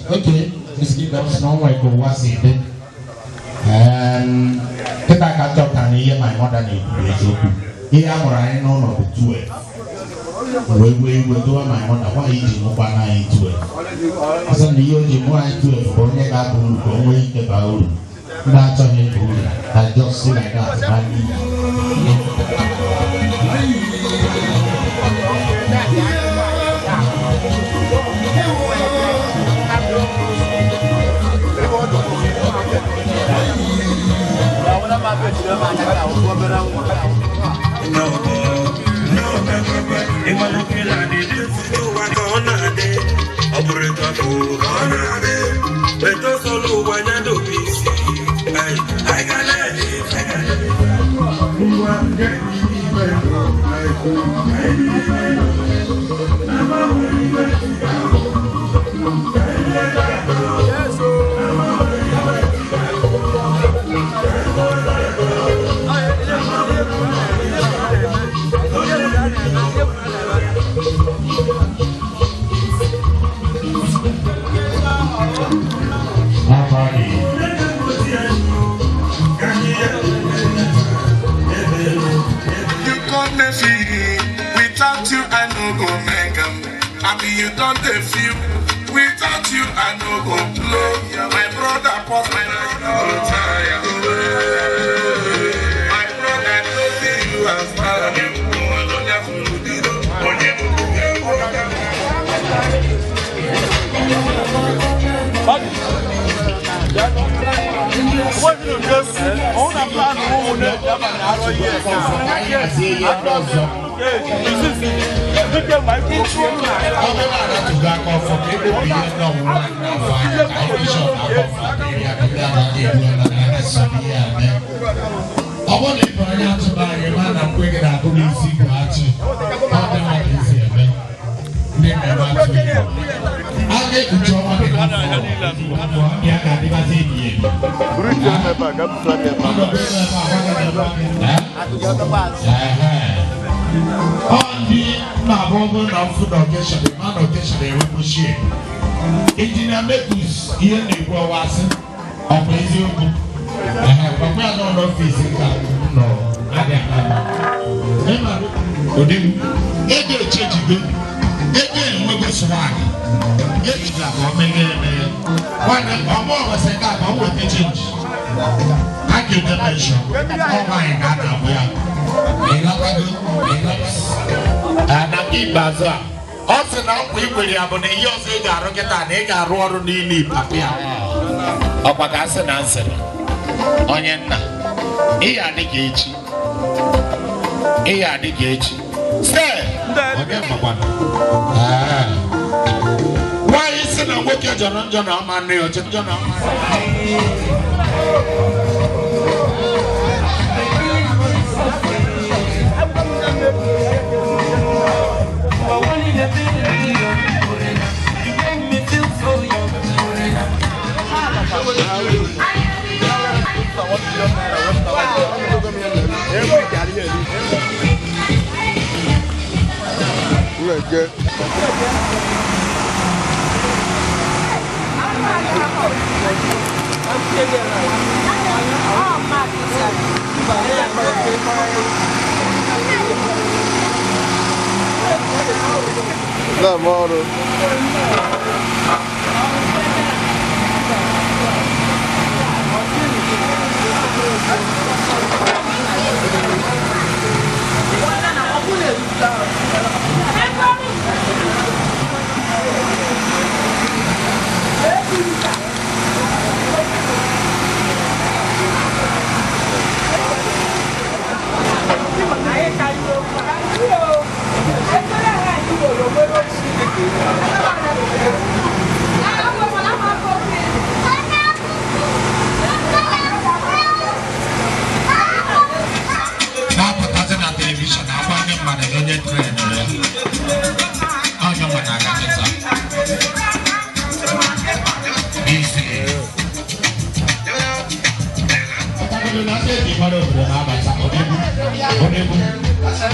Okay, this is not like a was it. And if I can talk and hear my mother name, here I'm running on of the 12. We do my mother. Why is it not 12? I said, you are 12, but you got to wait about that's on it. I just see like that. You don't feel without you I no go blow. My brother pause my tire. My brother knows you as far I want to bring out to buy a man and bring it up to the secret. I'll get the job. On the Naboban of food occasion, the man occasion they will share. Engineer Mekus, here in the Wawasan, of Brazil. But we are not physical. No, I don't. They change it. Again, we go swag. Get it up, one more was a guy, but with the change. I give the measure. Oh my God, we are. And I keep Baza. Also, now we will have on a year say that rocket and egg are roaring in the papia. Oh, but that's an answer. Onion. Here the gate. Here the gate. Say, why isn't a wicked John Armand or John Armand? Good. La moro.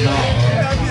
No.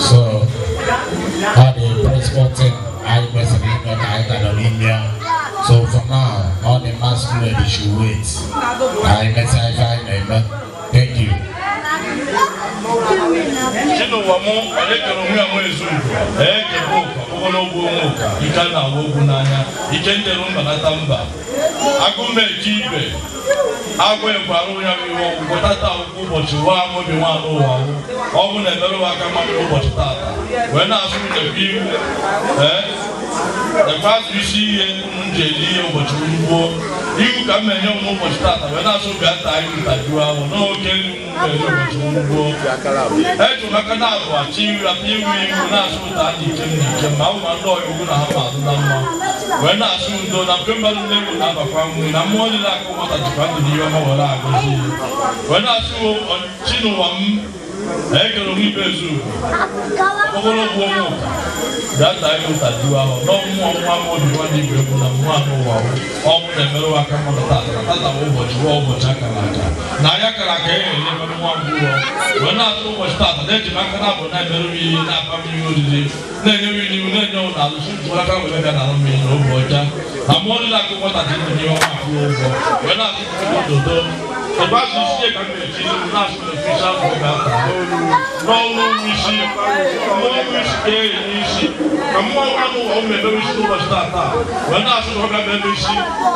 So, all the principal thing I was so for now, all the masculine should wait. Thank you. The past you see in JD over to you come and you know what start. When I saw that time that you are no getting over to go. Hey, to Macanava, achieve a few weeks when I saw that you came out and know you're going to have a number. When I soon don't have come back, they will have a family. I'm more than like what I found in your home. When I saw on Chino, I can only pursue. That time was at you are no more than one year and one over. All the Meroa come on the Tata over to over Chakalaka. Nayakalaka, one when I saw what started, then you can have a very family. Then you know that the shoot work out with another mean over. I'm more like what I did in your home. When I go to the bus is here, can be national official for that. No, we see, come on, very superstar. When I saw a baby,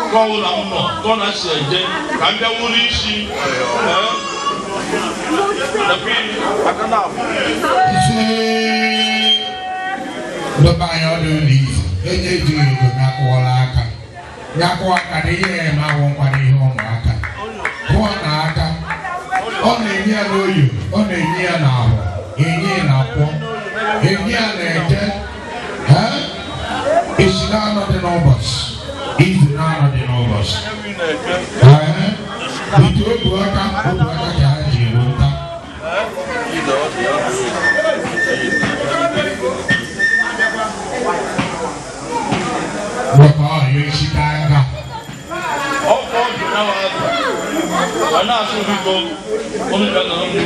call them not. Don't say, can you see? The people, I can now. The buyer don't leave. They do Nakwaka. Nakwaka, the year, my one money home. Only near know you, only near now, in near now, in near later, huh? It's none of the numbers. It's none of the numbers. We do work out, we work out, what are you, Chicago? I'm not sure we go only better than you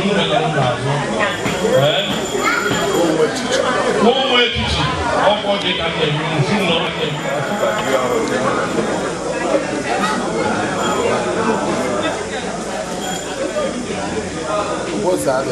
one way to see all what they can do. What's that?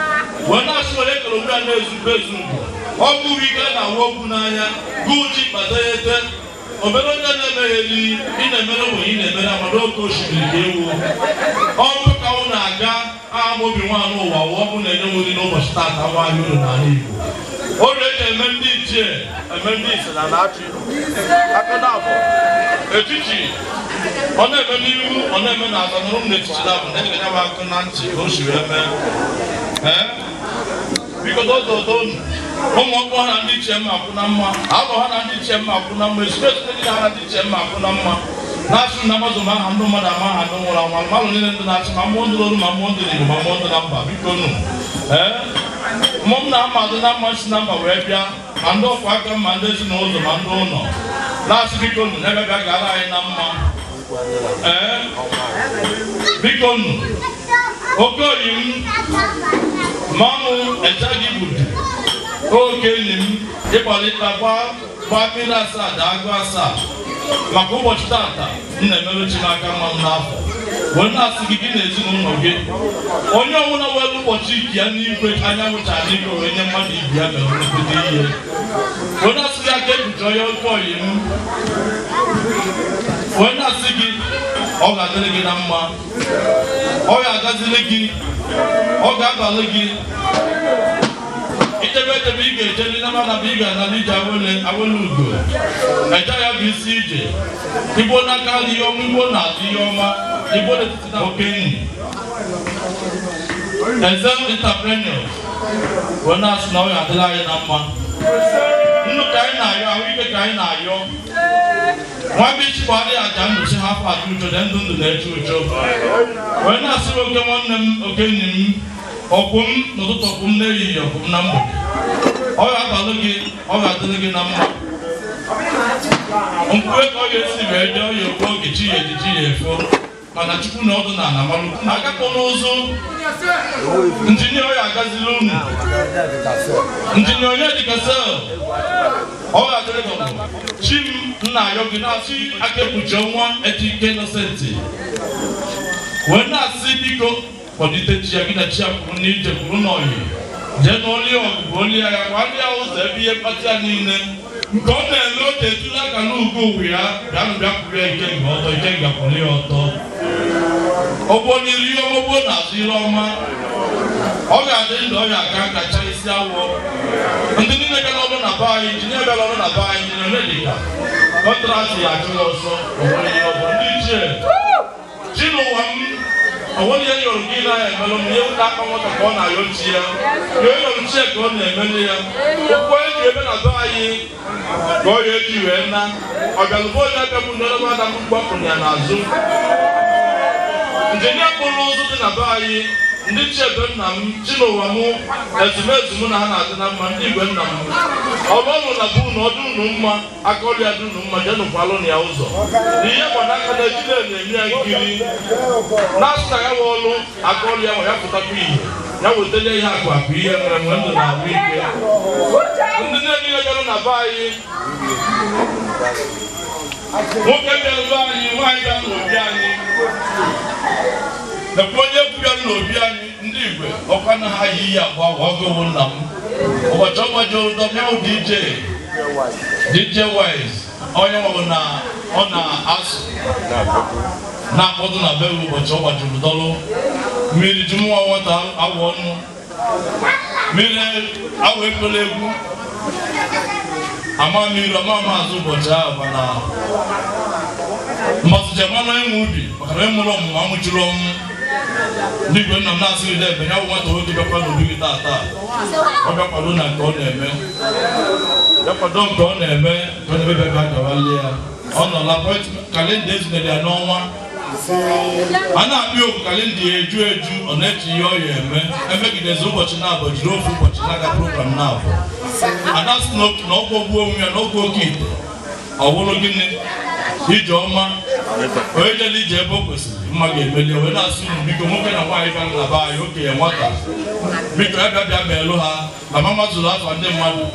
I When I saw it, I weekend I walk Naya, Gucci, Batayete, Oberonia Nemeli, in the middle, in the middle of Madoko, Shibu, all Kauna, Amaobi Onyekereze, walking and nobody knows start how you know. Already a Mendy, and Archie, a teaching. On a menu, on a man as a room that you have, and then I can answer, go to because those don't come on and teach them Apunama, Abraham and teach them Apunama, especially I teach them Apunama. National numbers of man, no matter man, no more than 1 million international, Mamon number, because Mom number, not much number, where you are, and no fucking mandate knows the man don't know. Last week, never got a number. Because okay, Mamu and Tagi okay, Epolita, Papila Sa, Dagasa, Makobo Stata, in the Melody Makamana. When I see beginners in again, on your own, well, what you can you put Anna with Tanico when your money be when I see I get to joy for you, when I see it, all I delegate Amma, all I got the all got the it's a better big, telling them a big and I will look good. I tell you, CJ. People not call you, we will not see your ma, the bullet is not paying. And some entrepreneurs will not know at the lion number. Look, I we can you. One beach party I done to half our future, then do the natural. When I see them, okay. Okum, no to Okum, Okum number. All I delegate number. Uncle, all you see, where you go, get you, and I took no other. I got also engineer Agazilum, engineer Castle. All I delegate. Jim, Nayoginasi, I can put your one at the Kennedy. When I see people. For the Tiagina Chap, who need to Brunoy. Generally, only I was there be a Patanin. God and Lord, they do like a logo we are, down back breaking, or the Jenga Polioto. Oboni Rio Bona, Ziloma. All I didn't know I can't catch our and then I can open a buy, you never open a buy in America. Not Rati, I do also, or Gino. I want you to get a melon, not what a corner you'll see. You'll check on the million. When you're going to buy go to Vienna, I can avoid that I will never walk on your Nazu. The Napa Rose in a buy, Nietzsche Burnham, Chinoamu, as the Mesmuna and Mandi Burnham. Although Nabu, no Numa, I call you a Numa, General Palonia also. The Yamanaka, the last time I call you, I have to talk to you. That will tell you how to appear and when to now be here. And the name you're going to buy you. What can you buy you? Why don't you buy the project we are looking at, Okana Haya, Wago Nam, or Joe, the DJ Wise, on us. Not more than a very much over to the dollar. Made it more water, I want. Made I will believe. Amami Ramama Zuboja, Master Jamana Moody, Remulum, Mamuchulum. Living on Nasi there, but I want to go to the Palo Big Tata. I got Paluna gone there, man. Don't go there, man. Don't be back to Valia. On the Lapoit calendars, they are no one. Ana bi o kalendie eju on net yo ye me e make the so much now but you for much na program now and that's not no go bu onwe no go kid awolo gini ijoma o ejeli je bokosi mma ga emeli we na asu biko mo ke na wa ifa na ba yo ke enwata biko e bia melo ha na mama zuru afa ndị mmadụ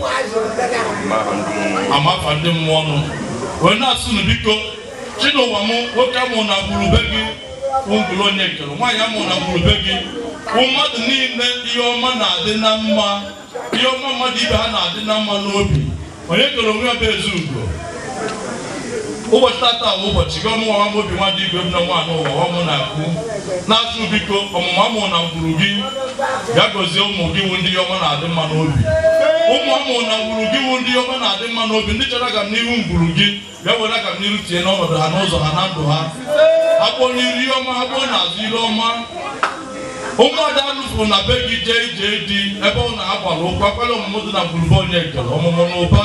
ama afa ndị mmụọ no we na asu biko Chino wamu, woka mo na bulubegi, ungulo nyekelo. Mwaya mo na bulubegi, mmadụ niile ihe ọma na-adị na mma, ihe ọma mmadụ ibe ha na-adị na mma n'obi. Onye kere onwe ya bụ Ezugo. Ụbọchị tata bụ ụbọchị gị ọmụnwa Amaobi nwa dị igwe bụ na nwaanyị ụwa ọmụ na-akụ na-asụ biko ọmụmụ amụ na ngwuru gị ya gọzie ụmụ gị wụ ndị ọma na-adị mma n'obi. Ụmụ amụ na ngwuru gị wụ ndị ọma na-adị mma n'obi, ndị chọrọ aga m n'ihu ngwuru gị bịa were aga m n'ihu tinye n'ọnọdụ ha n'ụzọ ha na ndụ ha. Akpọ n'iru ihe ọma, akpọ n'azụ ihe ọma. Ụmụada alụfuru na be gị jee ije dị ebe ọ na-agbara ụkwụ akwala ọmụmụ dị na ngwurube Onyekere ọmụmụ na ụba.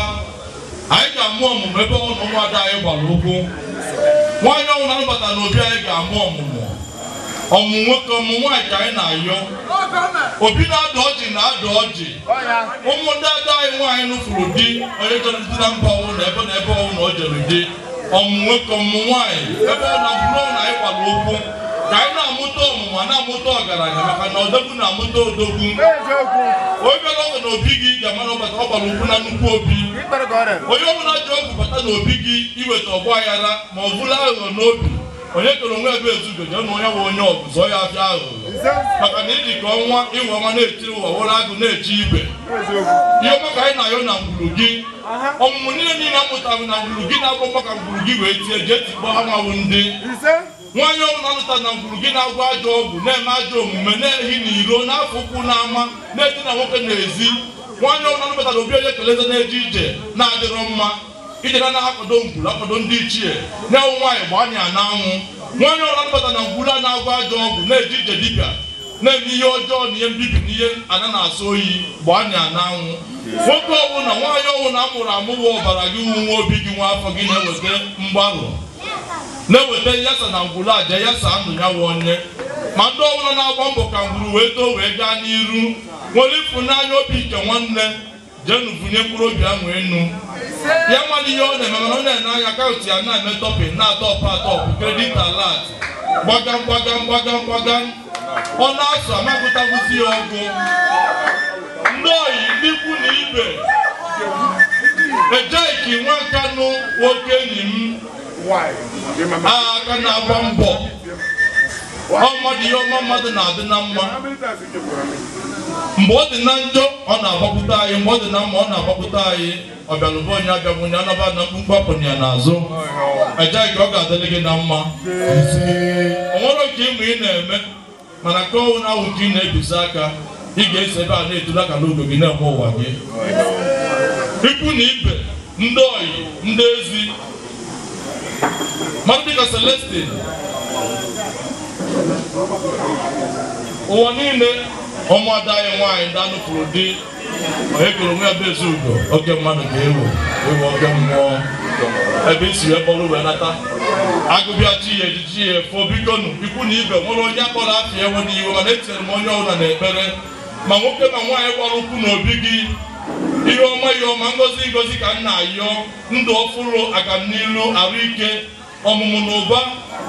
Anyị ga-amụ ọmụmụ ebe ọ na ụmụada anyị gbara ụkwụ. Nwaanyị ọnwụ na-anabata n'obi anyị ga-amụ ọmụmụ. Ọmụmụ nwoke ọmụmụ nwaanyị ka anyị na-ayọ. Obi na-adụ ọjị na-adụ ọjị. Ụmụ ndị ada anyị nwaanyị nụfuru di onye chọrọ dị na mba ọnwụ na ebe ọnwụ na o jere di. Ọmụmụ nwoke ọmụmụ nwaanyị ebe ọ na bụrụ na anyị gbara ụkwụ. Ka anyị na-amụta ọmụmụ a na-amụta ọgaranya maka na odogwu na-amụta odogwu. Onye bịara ọgụ n'obi gị ga-amara ọbata ọ gbara ụkwụ na nnukwu obi. Onye ọbụla ji ọgwụ bata n'obi gị iweta ọgba aghara ma ọ bụla aghụghọ n'obi. Onye kere onwe ebe Ezugo jee na onye bụ onye ọgụ zọọ ya afịa aghụghọ maka na iji ka ọnwa ịwa ọnwa na-etiri ụwa were agụ na-eche ibe. Ihe ọma ka anyị na-ayọ na ngwuru gị ọmụmụ niile amụtaghị na ngwuru gị na-agwọ maka ngwuru gị wee tie jee tikpọ ha nwawụ ndị nwaanyị ọbụla alụta na ngwuru gị na-agwọ ajọ ọgwụ na-eme ajọ omume na-ehi n'iro n'afọ ụkwụ n'ama na-eti na nwoke n'ezi. Nwaanyị ọbụla alụbatara Obi Onyekereze na-eje ije na-adịrọ mma ijere na-akwado ngwuru akwado ndị ichie na-ewu nwaanyị gba anya n'anwụ. Nwaanyị ọbụla alụbatara na ngwuru a na-agwọ ajọ ọgwụ na-eje ije dibịa na-eme ihe ọjọọ na ihe mbibi na ihe ana na-asọ oyi gba anya n'anwụ. Nwoke ọbụla nwaanyị ọbụla amụrụ amụwa ọbara gị wu nwa obi gị nwa afọ gị na-eweta mgbarụ na-eweta yasa na ngwuru aja yasa ndụ ya wụ onye ma ndị ọbụla na-agba mbọ ka ngwuru wee too wee gaa n'iru nwere ịfụnanya obi nke nwanne jenu bunye mkpụrụ obi ahụ enu ya nwere ihe ọ na-eme mana ọ na-ene anya akaụntụ ya na-eme tọpin na-atọpụ atọpụ kredit alat gbagam ọ na-asụ amagụtaguzi ya ọgụ. Ndị oyi ndị ikwu na ibe Ejeki Nwakanụ nwoke enyi m aka na-agba mbọ ọmmadụ ihe ọma mmadụ na-adị na mma. Mgbe ọ dị na njọ ọ na-agbapụta anyị, mgbe ọ dị na mma ọ na-agbapụta anyị. Ọ bịalụba onye abịabụ onye anaba na mkpụmkpụ apụrụ ya n'azụ. Ejeki ọ ga-adịrị gị na mma. O nwere nke ịmụ ị na-eme mana ka ọnwụ na-awụ ka ị na-ebisi aka ị ga-esi ebe a na-etula ka n'oge gị na-eme ụwa gị. Ikwu na ibe ndị oyi ndị ezi mmadụ dịka Celestin ụwa niile ụmụada anyị nwaanyị ndị anụpụrụ di onye kere onwe ya bụ Ezugo oge mmadụ ga-ewu oge mmụọ ebe isi wee kpọrọ wee nata agụbịa chi ya ejiji ya efo bikonu. Ikwu na ibe nwere onye akpọrọ afọ ewe n'iwe mana etinyere m onye ọbụla n'ekpere ma nwoke ma nwaanyị gbara ụkwụ n'obi gị ihe ọma ngozi ka m na-ayọ ndụ ọfụrụ agamnilu ahụike ọmụmụ na ụba.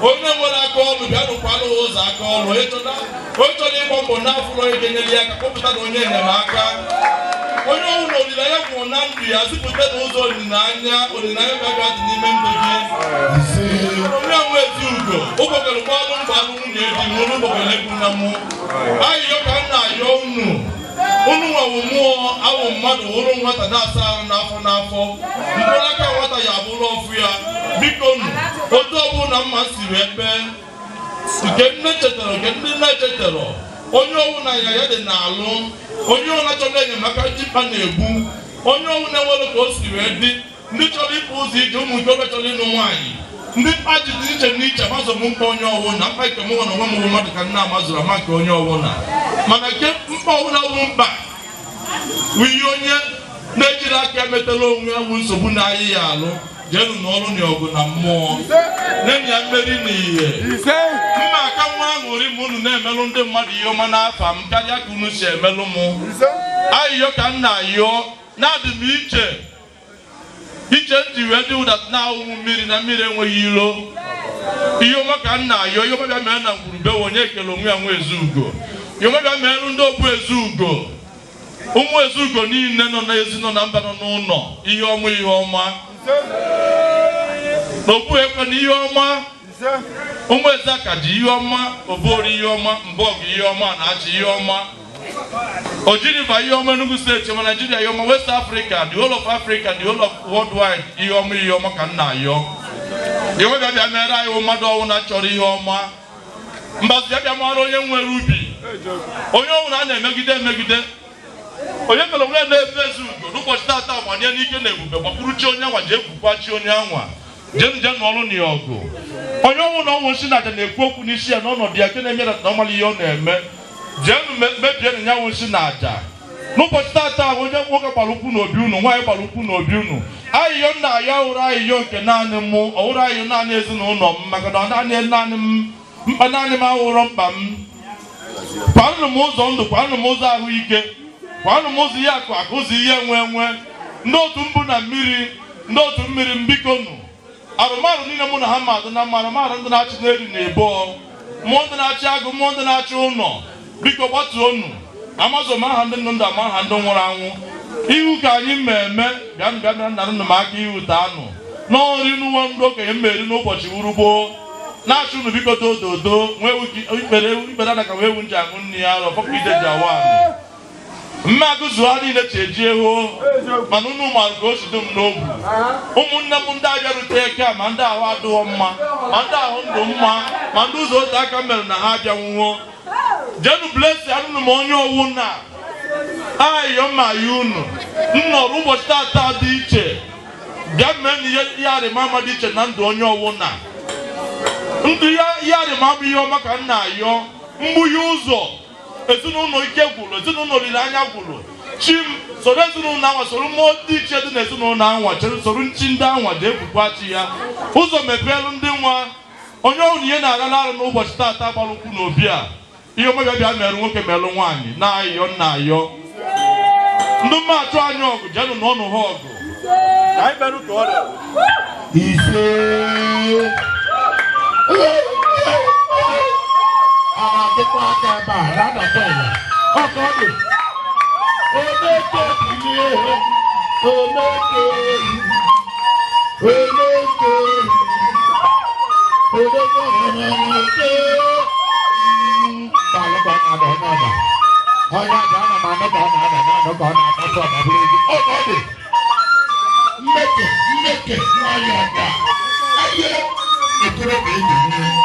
Onye nwere aka ọrụ bịa rụkwara ụzọ aka ọrụ onye chọrọ ịgba mbọ n'afụrụ onye ga-enyere ya aka kpọpụta na onye enyemaka. Onye ọrụ na olileanya kwụrụ na ndụ ya zipụta n'ụzọ olileanya ga-abịa dị n'ime ndụ gị. Onye nwe Ezugo ụbọchị gbalụ mgbe alụ nwunye di nwere ụbọchị egwu na mụ ayịyọ ka m na-ayọ unu nwawo mmụọ awụ mmadụ wụrụ nwata na-asa ahụ n'afọ mkpụrụ aka nwata ya abụrụ ọfụ ya. Biko nụ otu ọbụla mma si wee kpee nke nne chetara nke ndị nne chetara onye ọbụla ya dị n'alụ onye ọbụla chọrọ enyemaka jikpa na-egbu onye ọbụla nwere ka o si wee dị ndị chọrọ ịpụ ụzọ ije ụmụ ikorobịa chọrọ ịnụ nwaanyị ndị mkpa ji dị iche n'iche amazụ m mkpa onye ọbụla mkpa nke mụnwa na onwe m mmadụ ka nna amazụrụ ama nke onye ọbụla mana nke mkpa ọbụla bụ mkpa bụ ihe onye na-ejiri aka emetela onwe ya bụ nsogbu na-ayị ya alụ jenu n'ọrụ na ọgụ na mmụọ na-enye ya mmeri n'ihe mma aka nwa aṅụrị m unu na-emelụ ndị mmadụ ihe ọma n'afa m karịa ka unu si emelụ m ayịyọ ka m na-ayọ na-adị m iche nji wee dị ụda na-awụ mmiri na mmiri enweghị ilo. Ihe ọma ka m na-ayọ ihe ọma bịa mere na ngwurube onye ekele onwe ya nwa Ezugo ihe ọma bịa mere ndị okpu Ezugo ụmụ Ezugo niile nọ n'ezi nọ na mba nọ n'ụlọ ihe ọma n'okpu ekwe na ihe ọma Umweza kaji yoma, obori yoma, mbogi yoma, nachi yoma. Ojiri va yoma Enugu State, yoma Nigeria yoma, West Africa, the whole of Africa, the whole of worldwide, yoma kana yo. Yoma bia mera yoma do na chori yoma. Mbas bia mara onye nwere ubi. Onye na na-emegide. Onye kele onwe na-ebezu ugo n'ụbọchị tata amanye n'ike na ebube gbapụrụ chi onye anwa je ekwukwa chi onye anwa je n'ọrụ na ọgụ onye ọnwụ na ọnwụ nsi na aja na-ekwu okwu n'isi ya n'ọnọdụ ya nke na-emere na ọmali ihe ọ na-eme jee mebie na nyanwụ nsi na aja n'ụbọchị tata onye nwoke gbara ukwu n'obi unu nwaanyị gbara ukwu n'obi unu ayịyọ nna ya ụrụ ayịyọ nke naanị m ọhụrụ ayịyọ naanị ezinụlọ m maka na naanị m ahụrọ mkpa m kwanụ m ụzọ ndụ kwanụ m ụzọ ahụike kwanụ m ụzọ ihe akụ ụzọ ihe enwe ndị otu mbụ na mmiri ndị otu mmiri mbikonu arụmarụ niile mụ na ha madụ na mma arụmarụ ndị na-achị n'elu na ebo mmụọ ndị na-achị agụ mmụọ ndị na-achị ụlọ biko gbatuonu amazọ m aha ndị ndụ ama aha ndị nwụrụ anwụ ihu ka anyị mmemme bịa nna nna m aka ihute anụ n'ọnri n'ụwa ndị okenye mmeri n'ụbọchị urugbo na-achụ unu biko dododo nwee ikpere adaka wee ewu nji aṅụ nri ya arọ fọkụ ide ji awa mmadụ zụọ niile chi eji eho mana unu marụ ka o si dị m n'obu ụmụnne m ndị abịarute eke a ma ndị ahụ adịghọ mma ma ndị ahụ ndụ mma ma ndị ụzọ otu aka mere na ha abịanwuo jenu blesi anụnụ m onye owu na ayịyọ mma ya unu nnọrọ ụbọchị tata dị iche bịa mee na ihe arịmama dị iche na ndụ onye owu na ndụ ihe arịmama ihe ọma ka m na-ayọ mgbughe ụzọ ezinụlọ ike gwụrụ ezinụlọ olileanya gwụrụ chi m soro ezinụlọ anwa soro mmụọ dị iche dị n'ezinụlọ anwa soro nchi ndị anwa ji ekwukwa chi ya ụzọ mepeelu ndị nwa onye ọhụrụ ihe na-aga n'arụ n'ụbọchị tata gbara ukwu n'obi a ihe ọmabịa bịa merụ nwoke merụ nwaanyị na-ayọ na-ayọ ndị mma achụ anya ọgụ jenụ na ọnụ ha ọgụ ka anyị merụ ka ọrịa ise Adịkwa aka ebe a na-adọta ya ọkọ dị omeke ihe omeke balụkwa na-ada n'ọda onye aja ana m anụ ka ọ na-ada n'anụ ka ọ na-akpọsọ ọbabụrụ ego ọkọ dị mmeke nwanyị ọda aye okorobịa enyi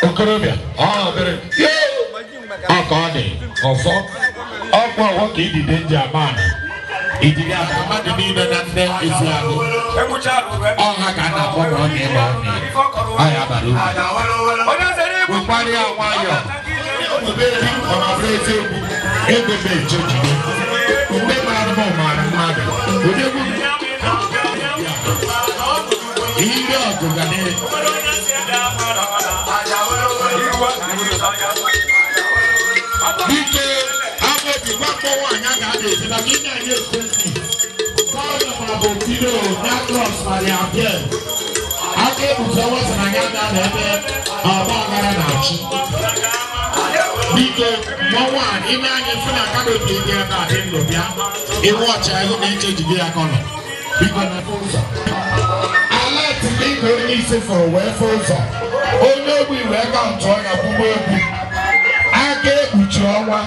okorobịa ọka ọ dị ọfọ ọgwụ ọgwọ ka idide nji amana idide amadị niile na ndị isi ahụ ọha ka a na-akpọ na ọ ga-ebe ọhịa bara uru wekwara ya nwayọ ọmabụrụ eziokwu ego m ejojide mgbe mara m ọmara mmadụ ihe ọgụ ga na Ike Amaobi gbapò wanya ga-adị ezi na gị na-enye ekwentị gọọmenti ma bụ kilo na klọs mara abịa aka ebuso wesa na ya ga na ebe ọgba aghara na-achị biko mọnwa ime anyị fụ na aka n'obi ndị ebe a dị ndụ bịa iwu ọcha ego na-eche jide ya kọnọ biko na ụzọ ala tinike onye isi fụrụ wee fụ ụzọ onye ogbi wee ga ntụ ọnya kwụgbọ egwu aka ekpuchi ọnwa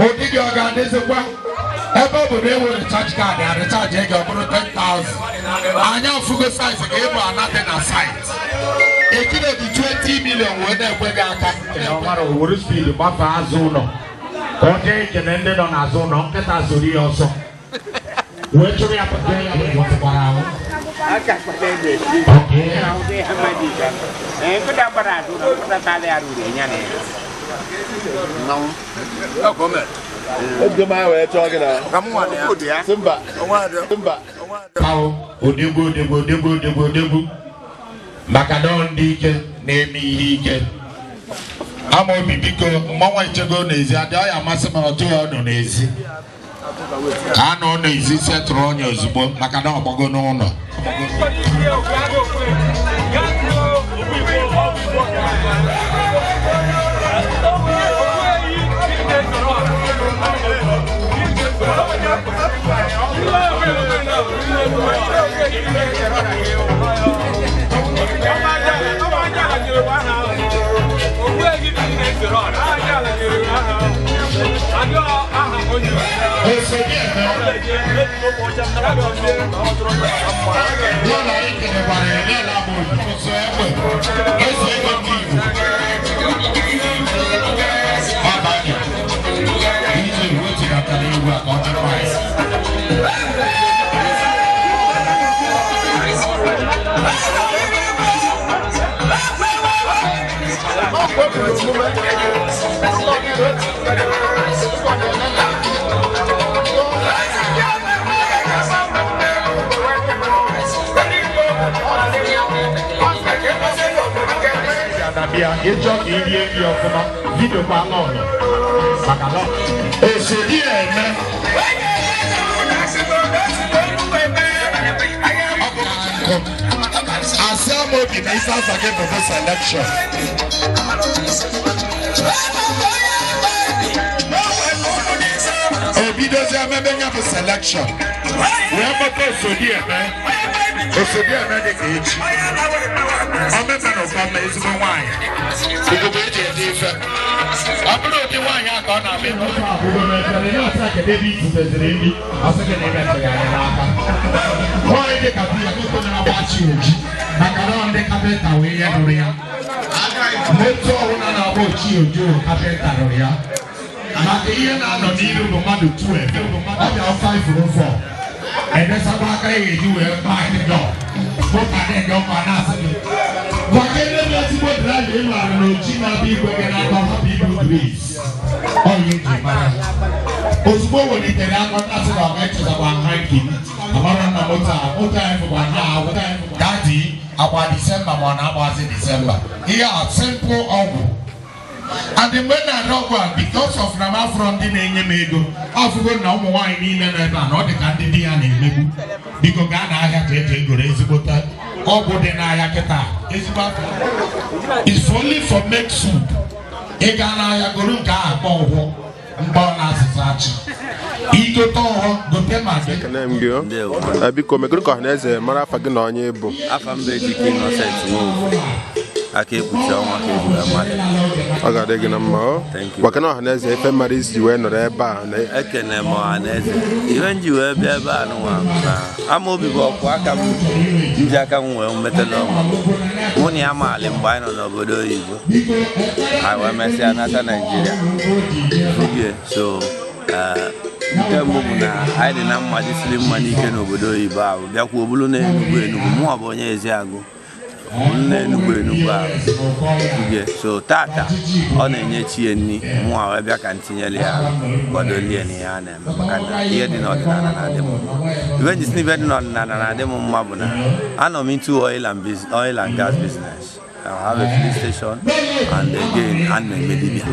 ụdịdị ọ ga-adịzikwa ebe bụ na ewe recharge card ya recharge ego bụrụ 10,000 anya fugo size ka ịbụ anadị na site ekile dị 20 million wee na-ekwe gị aka ọmara owere speed gbafe azụ ụlọ ka ọ jee ikene ndị nọ n'azụ ụlọ nkịta zoro ya ọsọ wee chụrụ ya pụta ya wetụkwara ahụ odegbu maka na ndị ike na-eme ihe ike Amaobi biko mmanwa ichego n'ezi adị ọ ya amasị m otu ya nọ n'ezi ka a nọ n'ezi setụrụ onye ozugbo maka na ọgbago n'ụlọ Ịchọ ka iri ebi ọfụma vidio kwa n'ọnụ maka na osodi eme asị Amaobi na isi afa gị bụ selection obidozi emebe ya bụ selection wee gbata osodi eme dị ka echi ọmebe na ụfọdụ ezigbo nwaanyị ugogbe eji ede ife ọ bụrụ ụdị nwaanyị a ka ọ na-abịa nwaanyị dị ka biya n'oge na-agbachi oji maka na ndị kapịnta wee ihe nụrụ ya n'otu ọbụla na-agba ochi oji kapịnta nụrụ ya maka ihe na-anọ n'iru bụ mmadụ 12 ọ bịa 5 edesaba aka ya eji wee gbaa ndị dọ ụka ọkwa na-asị wakere m ezigbo draiva ịlụ ala n'oji na-abịa igwe gị n'aka ọhapụ ibu gris ọya eji mara ozugbo welitere aka ntasị na ọ ga-echezakwa nha nke amara na moto anyị bụkwa nha dadi agba Disemba ma ọ na-agbazi Disemba ihe a simple ọgwụ and mgbe na-adị ọgwụ a because of na m afọrọ ndị na-enye m ego afụgo na ụmụ nwaanyị niile nọ ebe a na ọ dị ka ndị di ya na-emegbu biko gaa n'ahịa ka eji egoro ezigbota ọgwụ dị n'ahịa kịta ezigbo afọ it's only for make soup ị gaa n'ahịa goro nke ahụ akpọ ụgwọ mgbe ọ na-asụsụ achị igote ọhụrụ gote ma gị biko megoro ka ọhaneze mara afa gị na onye bụ afa mba ejike Innocent aka ekpuchi ọnwa ka eji mmadụ ọ ga-adị gị na mma maka na ọhaneze efe mmadụ isi wee nọrọ ebe a ekene m ọhaneze ihe nji wee bịa ebe a nụnwa na Amaobi bụ ọkwụ aka m nji aka m wee metela ọnwa mụ na ya maali mgbe anyị nọ n'obodo oyibo anyị wee mesịa nata Naijiria oge so nke mbụ bụ na anyị dị na mma jisiri mma n'ike n'obodo oyibo ahụ bịakwuo bụrụ na Enugu mụọ bụ onye Eziagụ nne Enugu ahụ so tata ọ na-enye chie nri mụọ wee bịa ka ntinyere ya kwadolie na ihe a na-eme maka na ihe dị n'ọdịnala na-adị m mma ibe njisi ibe dị n'ọdịnala na-adị m mma bụ na anọ m into oil and gas business. I have a police station and again and media.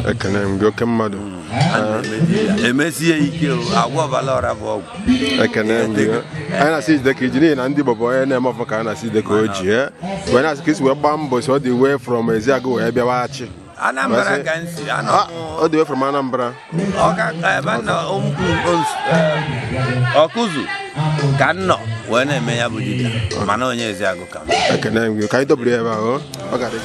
Ekene m oke mmadụ. Emesie ike agwa balora bụ ọgwụ. Ekene m anyị na-asị ide ka iji na ndị Igbo onye na-eme ọfọ ka a na-asị ide ka o ji wee na-asị ka isi wee gbaa mbọ si ọ dị way from Eziagụ wee bịawaghachi. Anambra ka nsi ọ dị way from Anambra. Ọ ka ebe na ọkụzụ ka nnọ wee na-eme ya bụ dibịa mana onye Eziagụ ka ekene m ka anyị dobere ebe ahụ ọ ga-adị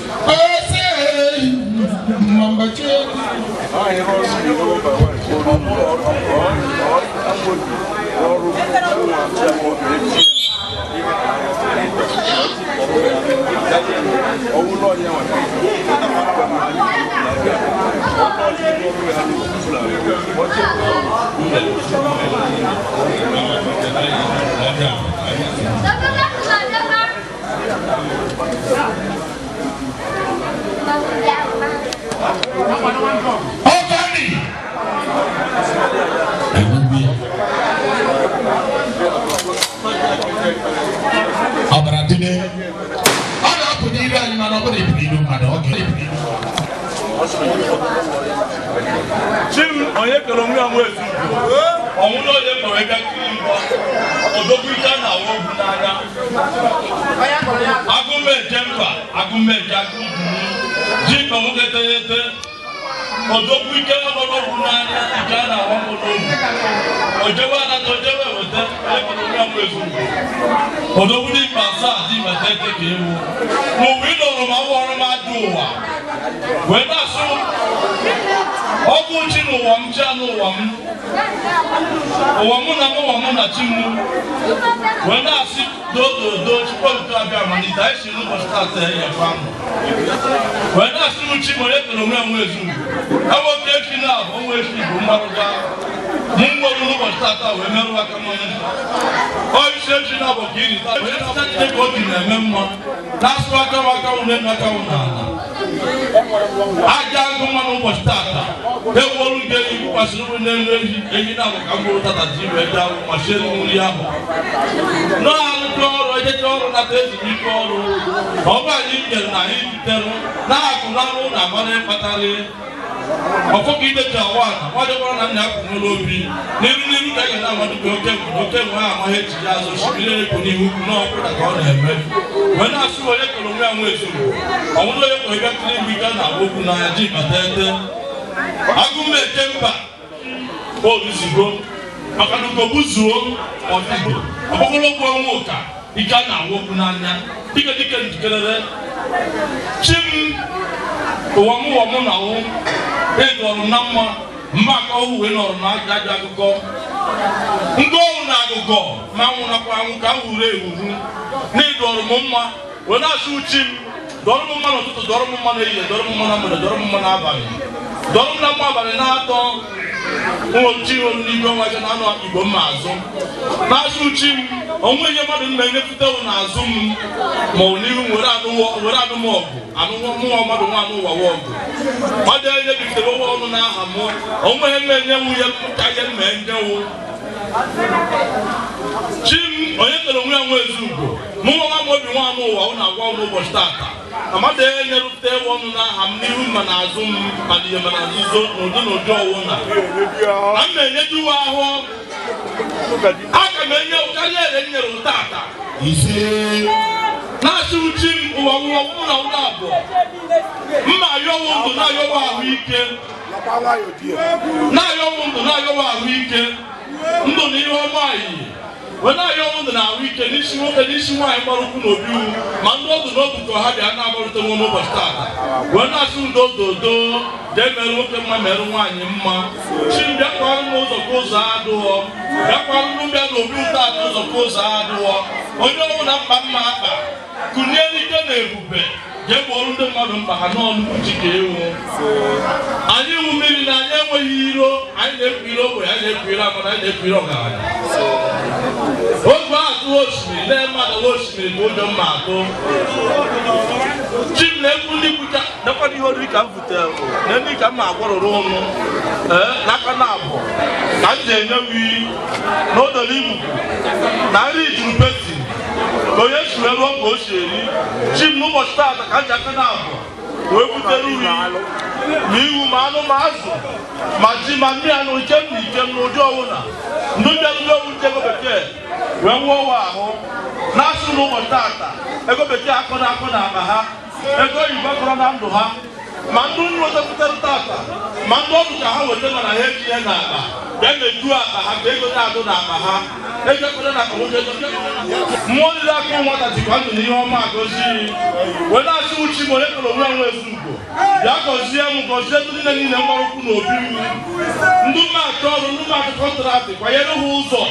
Jim Onyekereze Onyekereze ọ̀hún ló yẹ kọ̀wé kẹ́kẹ́ ìbọn ọ̀dọ́gbọ́n ìjà náà wọ́n bu n'anya. Agúnmẹ̀jẹ̀ mbà agúnmẹ̀jẹ̀ agúnmẹ̀jẹ̀ jí kọ̀wé kẹ́tẹ́yẹtẹ́ ọ̀dọ́gbọ́n ìjà náà wọ́n bu n'anya ìjà náà wọ́n bu n'ogun. Ọ̀jẹ̀wé anatọ̀ ọ̀jẹ̀wé wẹ̀tẹ́ Onyekereze ọ̀dọ́gbọ́n ní ìpàṣẹ àti ìmẹ̀tẹ́tẹ́ kìí wo. Mo wí lọ́rọ̀ máa wọ ọ̀rọ̀ máa dùn wà. Wẹ́n náà sún ọkùn tí nù wọ́n jẹ́ nù wọ́n mú nà mú wọ́n mú nà tí mú wọ́n náà sí dòdòdò tí pọ́lù tó abẹ́ àmà níta ẹ̀sì nù bọ̀ síta tẹ̀ ẹ̀yẹ fáàmù wọ́n náà sí mú tí mo yẹ kẹlẹ̀ mú ẹ̀mú ẹ̀zù ẹ̀wọ́n kéèkì náà wọ́n wọ́n èsì ìbò márùbá mú wọ́n nù bọ̀ síta tà wọ́n mẹ́rù wá kẹ́mọ́ ní ọ̀ ìṣe èsì náà bọ̀ kì í nìta wọ́n yẹ sẹ́kẹ́ kó kì í nẹ̀mẹ́ mọ́ lásìkò akáwọ́ aja ngoma no mo stata e wolu ngeli kwasiru nene eyi na ko kambo tata jiwe da mo sheri muri abo no alu toro je toro na tezi ni toro o ba ni ngel na hi tero na ku na ru na mane patare ofo ki de jawana wade wona na ku no lobi ni ka na ma du oke mo ama he ti ya so shibile ko ni hu no ko da ko na eme when asu wo ye ko lo mu amu esu awon lo ye ko ga kile bi ga na ogun na aji matete agume temba o bizigo makanu ko buzuo o tigo abokolo ko nwoka ika na ogun na anya dike ndikelere chim wo mu na wo e do na mma mma ka o we no na ajaja akụkọ ngo na agụgọ ma nwụ na kwa nwụ ka wure ewuru ni do mu mma we na su chim dọrọ mma n'ụtụtụ dọrọ mma n'ehihie dọrọ mma na mgbede dọrọ mma n'abalị dọrọ na mma abalị na-atọ nwochi olu n'igwe nwaje na anụ igbo mma azụ na-asụ chi m onwe ihe mmadụ na-enyepụta ewu n'azụ m ma ọ n'ihu were anụ m ọgụ mụnwa mmadụ nwa anụ ụwa ọgụ mmadụ enye bitere ụwa ọnụ n'aha m onwe ihe na-enyewu ya ka ihe m enyewu chi m Onyekereze Onyekereze Ugbo mụnwa Amaobi nwa anụ ụwa ọ na-agwa m n'ụbọchị tata amada enyerụpụta ewu ọnụ n'aha m n'ihu ma n'azụ m ma n'ihe ma n'azụzo n'ụdị n'ụdị ọwụ na m na-enyejuwa ahụ aka m enye karịa ere nyere tata na-asị uchi m ụwa ụwa mụ na ụlọ abụọ mma ayọwụ ndụ na-ayọwa ahụike na-ayọwụ ndụ na-ayọwa ahụike ndụ na ihe ọma iyi wee na-ayọwụ ndụ na ahụike n'isi nwoke n'isi nwaanyị gbara ukwu n'obi ma ndị ọdụ n'obu ka ha bịa na-agbarịta nwa n'ụbọchị tata wee na-asị udo dodo jee mere nwoke mma mere nwaanyị mma chi m bịakwarụ m ụzọ ka ụzọ adụghọ bịakwarụ m bịa n'obi ụtọ atọ ụzọ ka ụzọ adụghọ onye ọnwụ na mkpa mma akpa kụnye ike na ebube jee gbọrọ ndị mmadụ mkpa ha n'ọnụ uchi ka ewu anyị iwu mmiri na anyị enweghị iro anyị na-ekwire ogbe anyị na-ekwire amara anyị na-ekwire ọgaranya oge atụ osimiri lee mmadụ osimiri ka ụjọ mma atụ chi m na-ekwu ndị kwucha nakwana ihe oriri ka m butere na ndị ka mma agwarụrụ ụnụ n'aka na abụọ ka m ji enye iyi n'odoro igbubu na nri juru peti ka onye si wee rụọ ka o si eri chi m n'ụbọchị taata ka m ji aka na abụọ wee butere uri ma iwu ma anụ ma azụ ma ji ma mmiri anụ ikem na ikem na ụdị ọwụna ndị bịarụrụ owu ndị ego bekee wee nwụọ ụwa ahụ na-asụ n'ụbọchị taata ego bekee akọ na akpa ha ego oyibo akọrọ na ndụ ha ma ndị onye wetapụtara tata ma ndị ọdụ ka ha weta mana ha eji ihe n'akpa bịa na-eju akpa ha ka ego na-adụ n'akpa ha ejekwere na mmụọ niile aka nwata jikwa ndụ n'ihe ọma agọzi wee na-achị uchi ma onye kọrọ onwe nwe ezugo bịa gọzie m gọzie ndị niile niile mgbarụkwu na obi iwu ndị mmadụ ọrụ ndị mmadụ kọntraktị kwanyere ha ụzọ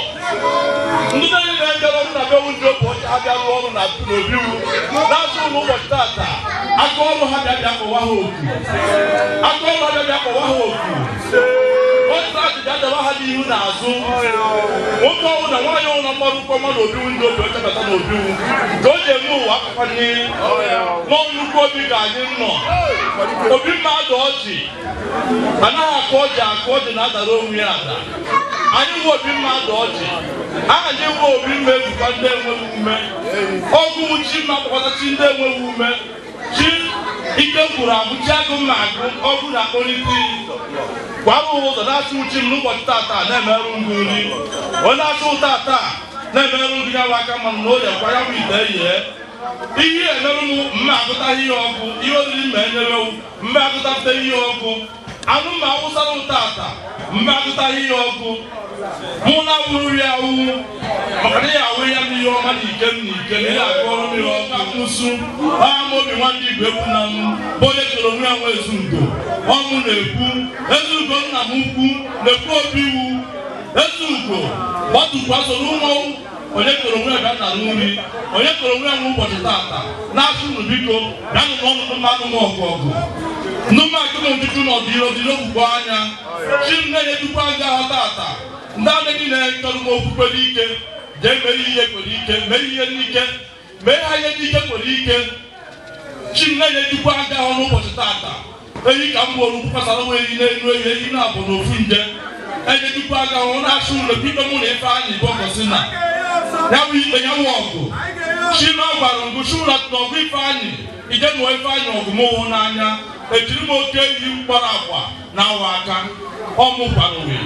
ndị niile bịara ọrụ na bewu ndị obi ọcha ha bịarụ ọrụ na obi iwu na-azụ ụlọ ụbọchị tata aka ọrụ ha bịa kpọwa ha oku aka ọrụ ha bịa kpọwa ha oku kọntraktị bịa dọba ha n'ihu n'azụ nwoke ọnwụ na nwaanyị ọnwụ na mmadụ ụkwụ mmadụ obiwu ndị obi ọcha bata na obiwu ka o ji eme ụwa akụkanye n'ọnụkwu obi ga-adị nnọọ obi mmadụ ọjị anaghị akụ ọjị na-adara onwe ya ada anyị nwe obi mmadụ ọjị anyị nwe obi mma ebukwa ndị enweghị ume ọgụ chi mma kpọkọtachi ndị enweghị ume chi ike gwụrụ agwụ chi agụ mma agụ ọgụ na akpọlite kwara ụzọ na-achụ uchi m n'ụbọchị tata na-emerụ ngụ nri onye na-achụ tata na-emerụ ngụ ya aka mmanụ na oye kwa ya bụ ite ihe ihe emerụ m mma agụtaghị ihe ọkụ ihe oriri mma enyerewu mma agụtapụta ihe ọkụ anụ mma awụsara tata mma agụtaghị ihe ọkụ mụ na wuru ya awụ maka na ya awụ ya m ihe ọma na ike m na ike na ihe akọrọ m ihe ọkụ akwụsụ Amaobi nwanne Igbuefi na m bụ onye kere onwe ya nwe Ezugo ọmụ na-ekwu Ezugo nna m ukwu na-ekwu obi iwu Ezugo gbatụkwa soro ụmụ onye kere onwe ya bịa na nri onye kere onwe ya nwe ụbọchị tata na-asụ unu biko bịanụ n'ọnụnụ mmadụ m ọgụ nnụmụ akụkọ ntutu na ọdịro ogbugbo anya chi m na-enyedukwa aga ha tata ndị adịghị na-ekọrọ m okwukwe n'ike jee mee ihe kwere ike mee ihe n'ike mee ha ihe n'ike kwere ike chi m na-enyedukwa aga ha n'ụbọchị tata eyi ka m gboro kwasara nwe ehi n'elu ehi ehi na-abụ n'ofu nje enyedukwa aga ha na-asụ ụlọ biko mụ na ife anyị bụ ọgọsị na ya bụ ikpe ya nwe ọgụ chi na ọ gwara ngụchi ụlọ n'ọgụ ife anyị ije nụọ ife anyị ọgụ m hụ n'anya ejiri m oke ehi gbara agwa na awa aka ọmụ kwarowe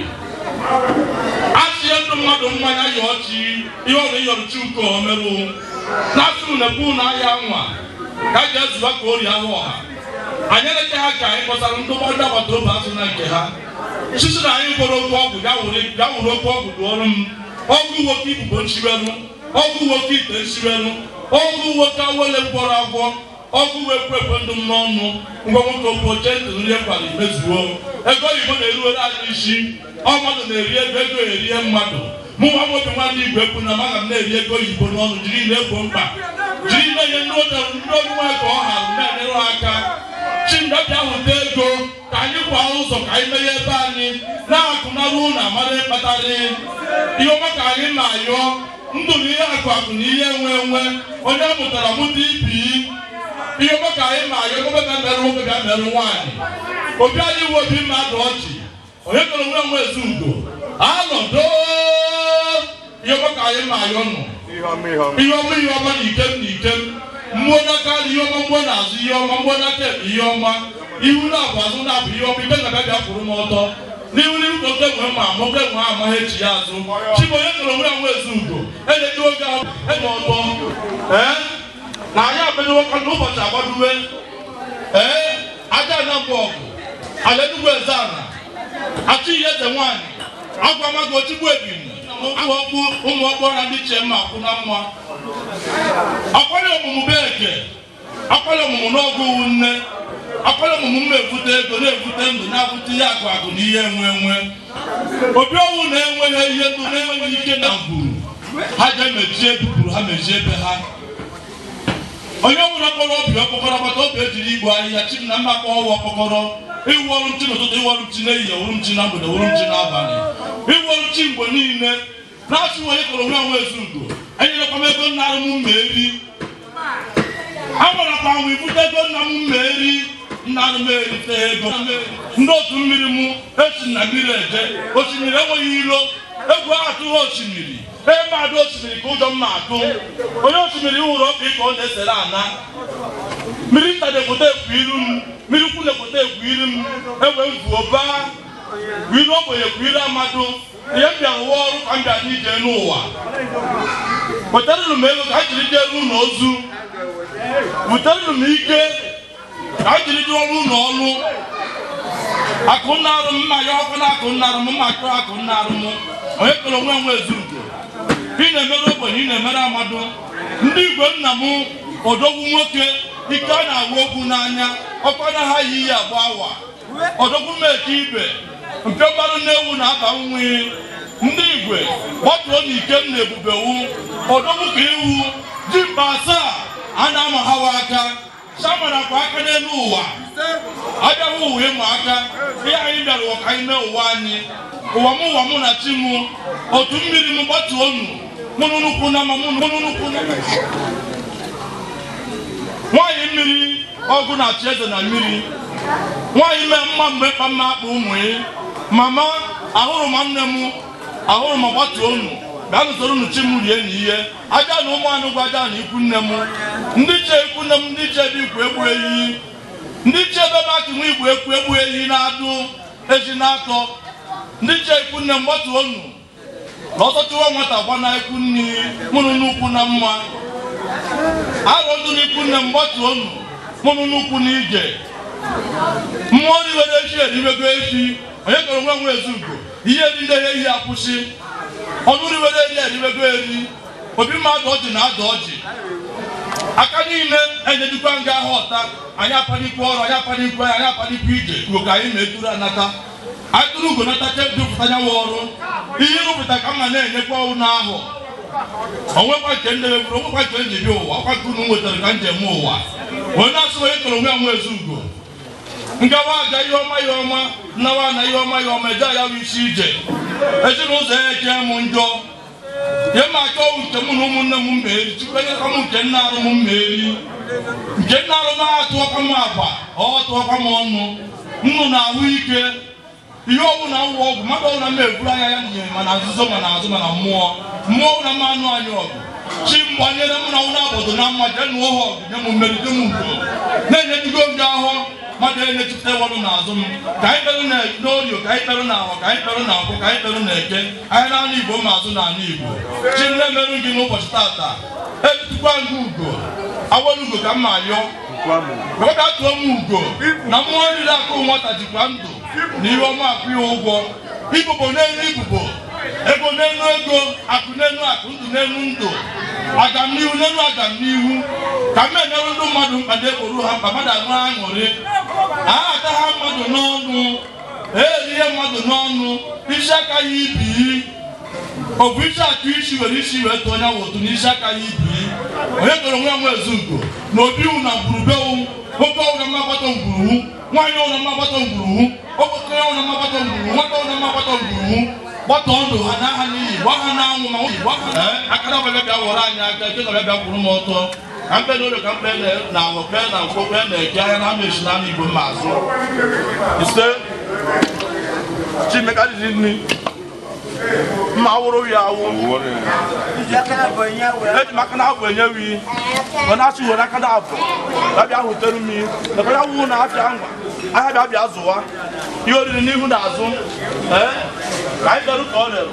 achịe ndụ mmadụ mmanya ya ọchị ihe ọrụ ịyọrụchi uko omerụ na-asụ na-ekwu na ahịa nwa ka ji ezuba ka ori ahụ ọha anyị eleke ha ka anyị kpọsara ndị ụgbọdụ agbata obi azụ na nke ha chichi na anyị gworo oke ọgwụ ya were oke ọgwụ dụọrụ m ọgwụ nwoke ibubo nchiwenụ ọgwụ nwoke ite nchiwenụ ọgwụ nwoke awele gwọrọ agwọ ọgwụ ekwe ndụ m n'ọnụ ngwa nwoke okwu oche ntị nri ekwara imezuo ego oyibo na-eruere anyị isi ọmadụ na-eri ego erie mmadụ mụ Amaobi nwanne Igbuefi na maga m na-eri ego oyibo n'ọnụ jiri na-egbo mkpa jiri na-enye ndị onwe ka ọ harụ na-enyere ha aka chimdabịa hụta ego ka anyị kwa ụzọ ka anyị meghe ebe anyị na-akụnarụ ụlọ amara ịkpatarị ihe ọma ka anyị na-ayọ ndụ na ihe akụ akụ na ihe enwe enwe onye mụtara mụta ibi ihe ọma ka anyị na-ayọ ebe ga mere nwoke ga mere nwaanyị obi anyị nwe obi mmadụ ọchị onye kere nwe nwe Ezugo anọdo ihe ọma ka anyị na-ayọ nọ ihe ọma na ikem na ikem mmụọ n'aka ihe ọma mgbọ na-azụ ihe ọma mgbọ n'aka ebe ihe ọma ihu na-abụ azụ na-abụ ihe ọma ibe ga-abịa kwụrụ m ọtọ n'ihu n'ihu ka oke nwe ma nwoke nwe amaghị echi ya azụ chibu onye kere onwe ya nwe Ezugo enyedi oge ahụ enye ọtọ na anyị abịanyewaka n'ụbọchị agbaduwe aja na mbụ ọgụ ala Enugwu Ezana achị ihe eze nwaanyị agwa mago chigbu ebini ụmụ ọkpọ na ndị che mma akwụ na mma akwanye ọmụmụ be eke akwanye ọmụmụ n'ọgụ uwu nne akwanye ọmụmụ mma ebute ego na-ebute ndụ na-abụte ihe akụ akụ na ihe enwe enwe obi ọnwụ na-enweghị ihe ndụ na-enweghị ike na ngwuru ha ga-emechie ebupụrụ ha mechie ebe ha onye ọbụla kpọrọ obi ọkpọkọrọ agbata obi ejiri igbo ahịhịa chi m na mma kpọ ọwa ọkpọkọrọ iwu ọrụ nchi n'ụtụtụ iwu ọrụ nchi n'ehihie wuru nchi na mgbede wuru nchi n'abalị iwu ọrụ nchi mgbe niile na-asụ onye kọrọ onwe nwe Ezugo enyerekwa m ego nna m mma eri agwarakwa m ibute ego nna m mma eri nna m erite ego ndị otu mmiri m esi na mmiri eje osimiri enweghị ilo egwu atụghị osimiri ebe adụ osimiri ka ụjọ mma atụ onye osimiri hụrụ ọkụ ka ọ na-esere ana mmiri nta na-ekwute ekwu iru m mmiri ukwu na-ekwute ekwu iru m ewe mvuo baa iru ogbenye ekwu iru amadụ ihe m bịara ụwa ọrụ ka m bịara ije n'ụwa weterenu m ego ka ha jiri jee elu na ozu buterenu m ike ka jiri dị ọrụ n'ọrụ akụnna arụ mma ya ọkụ na akụnna arụ mma chọọ akụnna arụ m onye kere onwe nwe ezugo ị na-emere ogbenye ị na-emere amadụ ndị igwe nna m odogwu nwoke ike a na-awụ okwu n'anya ọkwa na ha yi ya agba awa odogwu meke ibe nke mmadụ na-ewu na-aba nwi ndị igwe gbatuo na ike m na-ebubewu odogwu ka iwu ji mkpa asaa a na-ama hawa aka samara kwa aka n'elu ụwa abịaghị ụwa ịma aka ihe anyị bịara ụwa ka anyị mee ụwa anyị ụwa mụ na chi m otu mmiri m gbatuo unu mụnụ nnukwu na ma mụnụ nnukwu na nwaanyị mmiri ọgụ na-achị eze na mmiri nwaanyị mee mma mgbe mkpa mma akpa ụmụ ya mama ahụrụ m nne m ahụrụ m gbatuo unu bịa nụsoro unu chi m rie na ihe aja na ụmụ anụ gwa aja na ikwu nne m ndị che ikwu nne m ndị che ebe ikwu egbu ehi ndị che ebe maka nwe igwe ekwu egbu ehi na-adụ eji na-atọ ndị che ikwu nne m gbatuo unu na ọtọchụwa nwata gwa na ikwu nne mụnụ n'ukwu na mma arọ ndụ n'ikwu nne m gbatuo unu mụnụ n'ukwu na ije mmụọ riwere echi eriwego echi onye kere onwe nwe ezugo ihe dị ndị ehi akwụsị ọnụ riwere eri eriwego eri obi mmadụ ọjị na ada ọjị aka niile enyedikwa nga ahụ ọta anyị apanikwa ọrụ anyị apanikwa anyị apanikwa ije ugo ka anyị na-eturu anata anyị tụrụ ugo nata chedupụta nyawa ọrụ ihe rụpụta ka mma na-enyekwa ọrụ n'ahụ onwekwa nke ndị weburu onwekwa nke eji bịa ụwa kwa nke unu nwetara ka njem ụwa onye na-asụ onye kere onwe nwe ezugo ngawa aga ihe ọma nnawa na ihe ọma eje ya bụ isi ije ezinụzọ ya eje m njọ ihe ma achọ nke mụ na ụmụnne m mmeri tupu enyekwa m nke nna arụ m mmeri nke nna arụ na-atụọkwa m agwa ọtụọkwa m ọnụ nnụ na ahụ ike ihe ọbụ na ngwa ọgwụ mmadụ ọbụla m eburu anya ya nyere ma na nzuzo ma na azụ ma na mmụọ ọbụla m anụ anyị ọgụ chi mgbanyere mụ na ụlọ obodo na mma jee nụọ ha ọgụ nye m mmeri dị m ugo na-enyedigo ndị ahụ mmadụ enyechipụta ọrụ n'azụ m ka anyị kperụ n'orio ka anyị kperụ na ahụ ka anyị kperụ na akwụ ka anyị kperụ na eke anyị na anụ igbo ma azụ na anụ igbo chi nne merụ gị n'ụbọchị tata etukwa ngị ugo awere ugo ka mma ayọ wega tụọ m ugo na mmụọ niile akụ nwata jikwa ndụ na ihe ọma akwụ ya ụgwọ ibubo n'elu ibubo ego n'elu ego akụ n'elu akụ ndụ n'elu ndụ agamnihu n'elu agamnihu ka m enyere ndị mmadụ mkpado ekporo ha mkpa mmadụ anụ aṅụrị ata ha mmadụ n'ọnụ eri ihe mmadụ n'ọnụ isi aka ya ibi ọ bụ isi atụ isi were isi wee tụọ onye wotu n'isi aka ya ibi onye kere onwe nwe ezugo na obi iwu na ngwurubewu oke ọwụna mma gbata ngwuruwu nwaanyị ọwụna mma gbata ngwuruwu okokere ọwụna mma gbata ngwuruwu nwata ọwụna mma gbata ngwuruwu gbata ndụ ha na aha n'iyi gba ha n'anwụ ma akara ọbịa bịa wọrọ anyị aka eke ọbịa bịa kwụrụ m ọtọ ka mkpe n'ụlọ ka mkpe na ahụ kpe na nkwụ kpe na-eke ahịa na ama esi n'ama igbo mma azụ ise chimeka dịdị nri mma awụrụ ya awụ eji maka na abụ enyewi ọ na-achị were aka na abụ abịa hụtere mmiri nakwa ya wụ na afịa ngwa ahịa bịa zụwa ihe oriri n'ihu na azụ ka anyị bịarụ ka ọ rere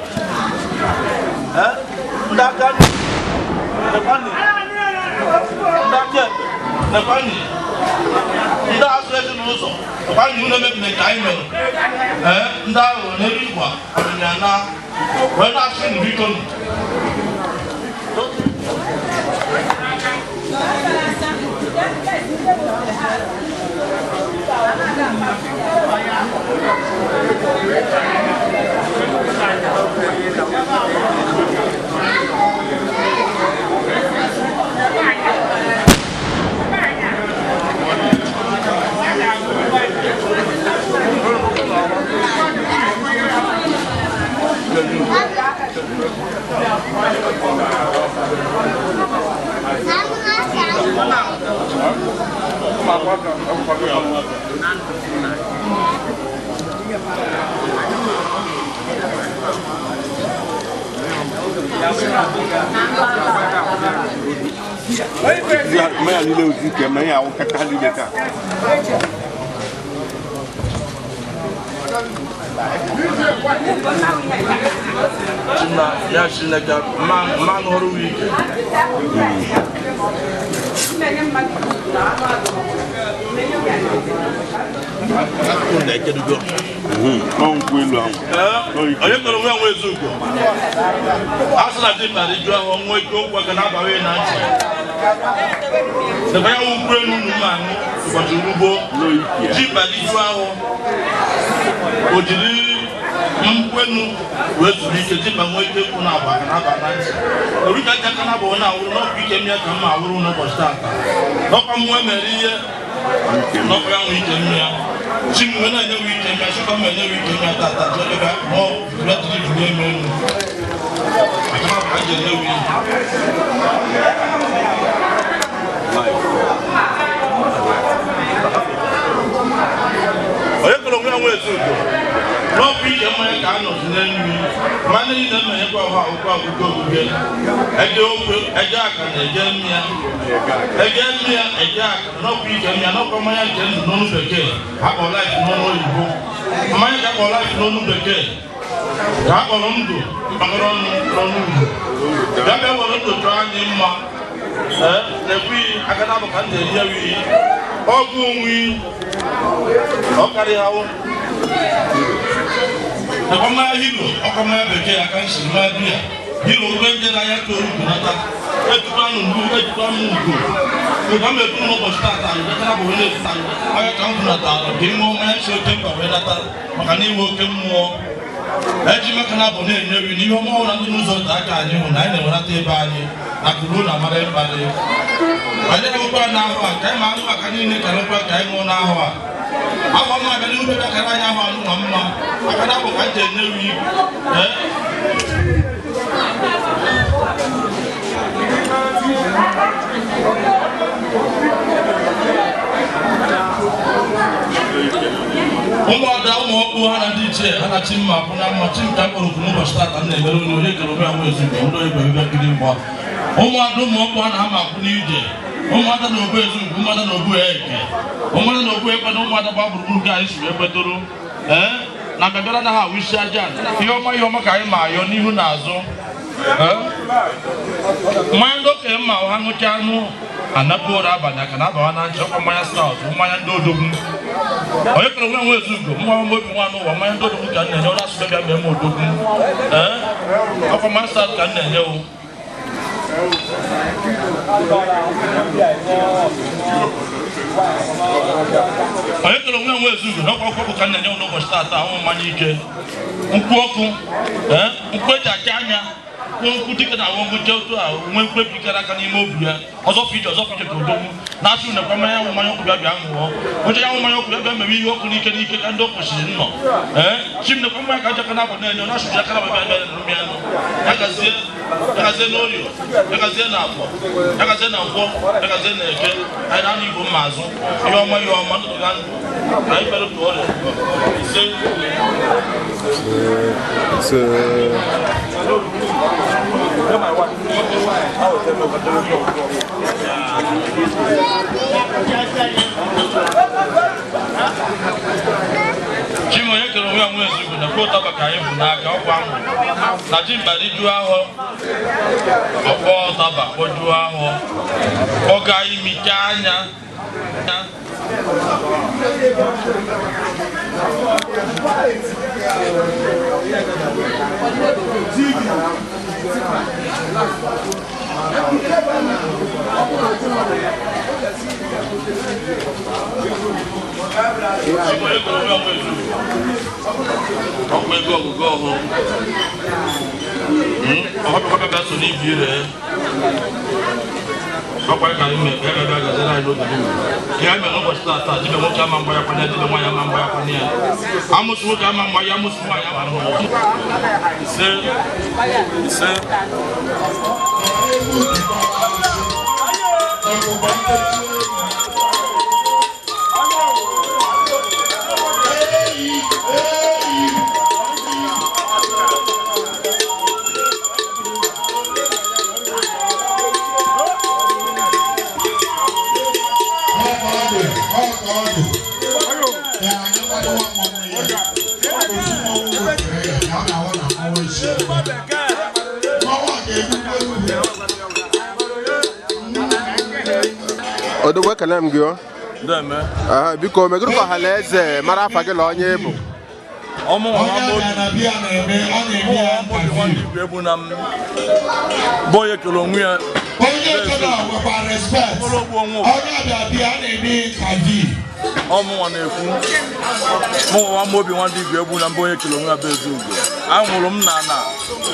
ndị aka nekwani ndị aka ekpe nekwani ndị azụ ezinụzọ nekwani ihu na-emebine nke anyị mere ndị ahụ n'elu igwe ọdịnya na wee na-asị nụ biko nụ Maya lile uzike maya ukaka lile ka. Na ya shineka man horu wike. na ekedugo nkwụ elu ahụ onye kọrọ nwe nwe ezugo asị na dị mmadụ jụọ ahụ nwa ike okwu aka na-abaghị na ntị debe ya nkwụ elu unu ma aṅụ ụbọchị ugbo ji mmadụ jụọ ahụ o jiri nkwenu wee zuru ike ji mba nwa ike kwu na agba aka na-aba na ntị orika ji aka na-abụ na awụrụ n'ọkụ ike mmịa ka mma awụrụ n'ụbọchị taata n'ọkwa mmụọ mere ihe n'ọkwa ya nwe ike mmịa chi mgbe na-enyewe ike mmịa chịkwa mma enyewe ike mmịa tata jọdebe nọ ya tiri juru eme elu aka na abụ ji enyewe onye kọrọ nwe ya nwe ezugo n'ọkụ ike mmanya ka a nọzi n'enyi mmanụ niile mmanyekwa ọha akwụkwọ akwụkwọ oguge ege okwe ege aka na ege mmịa ege mmịa ege aka n'ọkụ ike mmịa n'ọkwa mmanya nke ndụ n'ọnụ bekee akpọ laif n'ọnụ oyibo mmanya ka akpọ laif n'ọnụ bekee ka akpọrọ ndụ mkpakọrọ ọnụ n'ọnụ ugwu ya bịa were ndụ chọọ anyị mma na-ekwu aka na abụ ka m na-eri ya wii ọgụ onwe ọ karịa ọkọmaya hilo ọkọmaya bekee aka nsiri ma biya hilo ube ndị na-anya ka oru bunata etutu anụ mgbu etutu anụ ugo ụga m ebu n'ụbọchị tata anyị bụ onye ezita anya ka m bunatara ka ịṅụọ mmanya si oke mkpa wee nata maka na iwe oke mmụọ eji maka na abụ na-enye nri n'ihe ọma ọhụrụ ndị n'ụzọ dị aka anyị hụ na anyị na-enwerata ebe anyị na kuru na mara ịkparị anyị na-enwekwa n'ahụ a ka anyị ma anụ maka niile ka nkwa ka anyị ṅụọ n'ahụ a afọ mma abịa n'ube bịakara anyị ahụ anụ na mma aka na abụ ka nje enye nri ụmụada ụmụ ọkpụ ha na ndị ichie ha na chi mma akwụ na mma chi nke akpọrọ okwu n'ụbọchị tata m na-emere onye onye kere onwe ya nwe ezugo ndị oyibo ebe nkiri mgba ụmụada ụmụ ọkpụ ha na ha ma akwụ n'ije ụmụada na ogbu ezugo ụmụada na ogbu eke ụmụada na ogbu ekwe na ụmụada gba gburugburu nke anyị siri ekwetoro na bịabịara na ha awụ isi aja ihe ọma ka anyị ma ayọ n'ihu na azụ mmanya ndị okenye mma ha ṅụcha anụ anapụ ụra abalị aka na abawa na nchekwa mmanya stout mmanya ndị odogwu onye kere nwe nwe ezugo nwa m obi nwa n'ụwa mmanya ndị odogwu ka m na-enye ụra asụbe bịa mee m odogwu ọkwa mmanya stout ka m na-enye o onye kere nwe nwe ezugo n'ọkwa ọkụ ka m na-enye n'ụbọchị tata ahụ mmanya ike nkwụ ọkụ nkwụ eji aka anya nkwụ dịka na ahụ ngwụcha otu a nwe mkpebi gara aka n'ime obi ya ọzọpụ ije ka odogwu na-asị nekwa mmanya ahụ mmanya ọkụ bịa bịa ṅụọ nwecha ya ahụ mmanya ọkụ bịa bịa mere ihe ọkụ n'ike n'ike ka ndị ọkwụsịrị nnọ chi m nekwa mmanya ka njaka na abụ na-enye na asụji aka na bịa bịa nrụmi anụ ya gazie n'orio ya gazie na afọ ya gazie na nkwọ ya gazie na eke anyị na-anụ igbo mma azụ ihe ọma ndụ na ndụ na anyị mere ka ọrịa ise Chimo onye kere onwe ya nwe ezugo na kwo ụtaba ka anyị bụ n'aka ọkwa ahụ na ji mbari juo ahụ ọkpọ ụtaba kpojuo ahụ ọga imicha anya ọkụ ego ọgụgụ ọhụụ ọhọpịa so n'ibi ire ọkwa ka anyị mee ka ya ga-abịa gazere anyị n'oge niile ihe anyị mere n'ụbọchị tata dibe nwoke ama mgba ya kwanye dibe nwaanyị ama mgba ya kwanye ya amụsụ nwoke ama mgba ya amụsụ nwaanyị ama mgba ya ise Odo wa kalam gyo biko megoro ka halaeze mara afa gị la onye bụ ọmụ nwanne Igbo na m boye kele onwe ya ọmụ nwa na-ekwu mụ nwa Amaobi nwanne Igbo na boye kele onwe ya bụ Ezugo anwụrụ m na